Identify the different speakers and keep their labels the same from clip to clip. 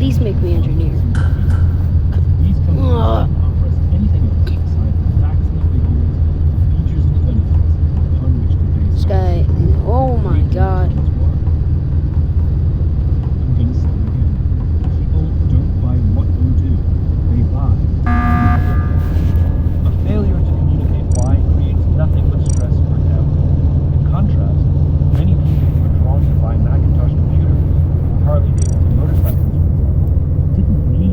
Speaker 1: least make me engineer.
Speaker 2: These companies don't offer us anything else aside from facts and figures, features and benefits upon which to base
Speaker 1: This guy, oh my god.
Speaker 2: I'm gonna say it again. People don't buy what you do, they buy. A failure to communicate why creates nothing but stress or doubt. In contrast, many people who are drawn to buy Macintosh computers or Harley Davidson motorcycles, for example, didn't need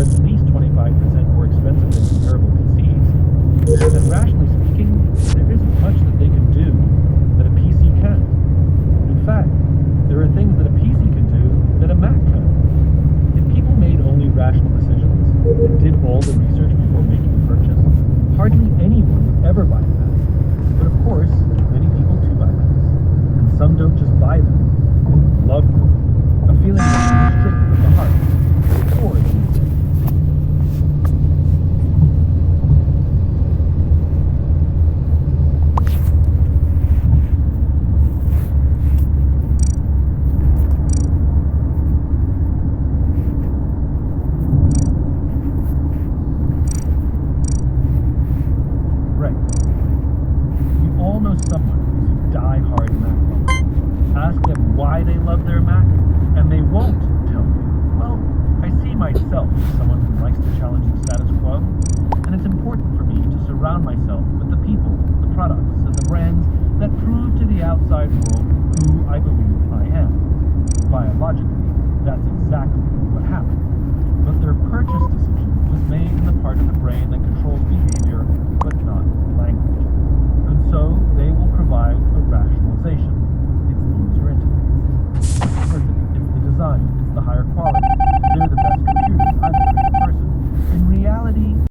Speaker 2: at least 25% more expensive than comparable PCs. And rationally speaking, there isn't much that they can do that a PC can. In fact, there are things that a PC can do that a Mac can. If people made only rational decisions and did all the research before making a purchase, hardly anyone would ever buy a Mac. But of course, many people do buy Macs. And some don't just buy them, love them. A feeling that's straight from the heart, or the easy. Right. You all know someone who's a die-hard Mac lover. Ask them why they love their Mac, and they won't tell you. Well, I see myself as someone who likes to challenge the status quo, and it's important for me to surround myself with the people, the products, and the brands that prove to the outside world who I believe I am. Biologically, that's exactly what happened. But their purchase decisions